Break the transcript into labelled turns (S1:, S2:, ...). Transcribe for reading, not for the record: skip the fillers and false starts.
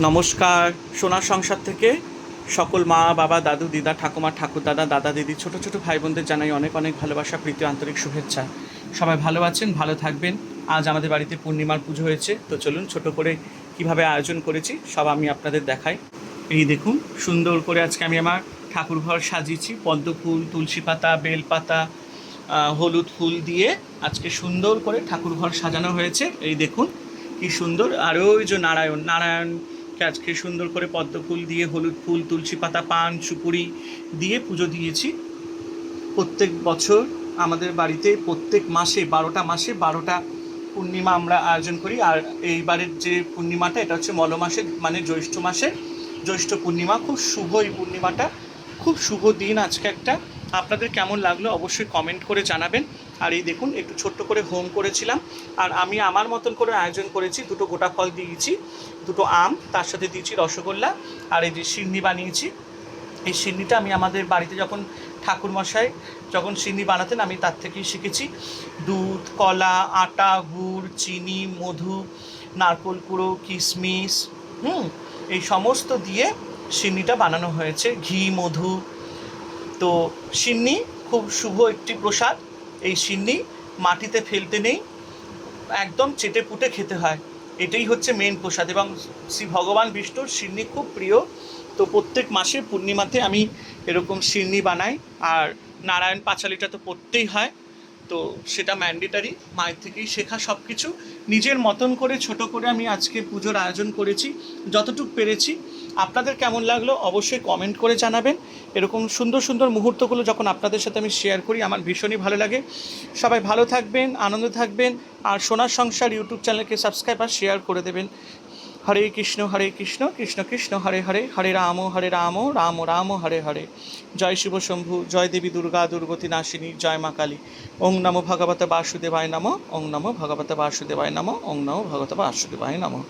S1: নমস্কার। সোনার সংসার থেকে সকল মা বাবা দাদু দিদা ঠাকুমা ঠাকুরদাদা দাদা দিদি ছোট ছোট ভাই বোনদের জানাই অনেক অনেক ভালোবাসা প্রীতি আন্তরিক শুভেচ্ছা। সবাই ভালো আছেন, ভালো থাকবেন। আজ আমাদের বাড়িতে পূর্ণিমার পুজো হয়েছে, তো চলুন ছোট করে কিভাবে আয়োজন করেছি সব আমি আপনাদের দেখাই। এই দেখুন, সুন্দর করে আজকে আমি আমার ঠাকুর ঘর সাজিয়েছি পদ্ম ফুল, তুলসী পাতা, বেল পাতা, হলুদ ফুল দিয়ে আজকে সুন্দর করে ঠাকুর ঘর সাজানো হয়েছে। এই দেখুন কি সুন্দর। আর ওই যে নারায়ণকে আজকে সুন্দর করে পদ্ম ফুল দিয়ে, হলুদ ফুল, তুলসী পাতা, পান সুপুরি দিয়ে পুজো দিয়েছি। প্রত্যেক বছর আমাদের বাড়িতে প্রত্যেক মাসে 12টা মাসে 12টা পূর্ণিমা আমরা আয়োজন করি। আর এইবারের যে পূর্ণিমাটা, এটা হচ্ছে মল মাসে, মানে জ্যৈষ্ঠ মাসে জ্যৈষ্ঠ পূর্ণিমা। খুব শুভ এই পূর্ণিমাটা, খুব শুভ দিন আজকে একটা। আপনাদের কেমন লাগলো অবশ্যই কমেন্ট করে জানাবেন। আর এই দেখুন, একটু ছোট্ট করে হোম করেছিলাম। আর আমি আমার মতন করে আয়োজন করেছি, দুটো গোটা ফল দিয়েছি, দুটো আম, তার সাথে দিয়েছি রসগোল্লা, আর এই যে সিন্নি বানিয়েছি। এই সিন্নিটা আমি আমাদের বাড়িতে যখন ঠাকুরমশাই যখন সিন্নি বানাতেন, আমি তার থেকেই শিখেছি। দুধ, কলা, আটা, গুড়, চিনি, মধু, নারকেল কুড়ো, কিশমিশ, এই সমস্ত দিয়ে সিন্নিটা বানানো হয়েছে, ঘি, মধু। তো সিন্নি খুব শুভ একটি প্রসাদ। এই সিন্নি মাটিতে ফেলতে নেই, একদম চেটে পুটে খেতে হয়। এটাই হচ্ছে মেন প্রসাদ, এবং শ্রী ভগবান বিষ্ণুর সিন্নি খুব প্রিয়। তো প্রত্যেক মাসে পূর্ণিমাতে আমি এরকম সিন্নি বানাই। আর নারায়ণ পাঁচালিটা তো পড়তেই হয়, তো সেটা ম্যান্ডেটারি। মায়ের থেকেই শেখা সব কিছু। নিজের মতন করে ছোট করে আমি আজকে পুজোর আয়োজন করেছি যতটুকু পেরেছি। আপনাদের কেমন লাগলো অবশ্যই কমেন্ট করে জানাবেন। এরকম সুন্দর সুন্দর মুহূর্তগুলো যখন আপনাদের সাথে আমি শেয়ার করি, আমার ভীষণই ভালো লাগে। সবাই ভালো থাকবেন, আনন্দে থাকবেন। আর সোনার সংসার ইউটিউব চ্যানেলকে সাবস্ক্রাইব আর শেয়ার করে দেবেন। হরে কৃষ্ণ কৃষ্ণ কৃষ্ণ হরে হরে, হরে রাম রাম রাম হরে হরে। জয় শিব শম্ভু, জয় দেবী দুর্গা দুর্গতি নাশিনী, জয় মা কালী। ওং নমো ভগবতে বাসুদেবায় নমঃ, ওং নমো ভগবতে বাসুদেবায় নমঃ, ওং নমো ভগবতে বাসুদেবায় নমঃ।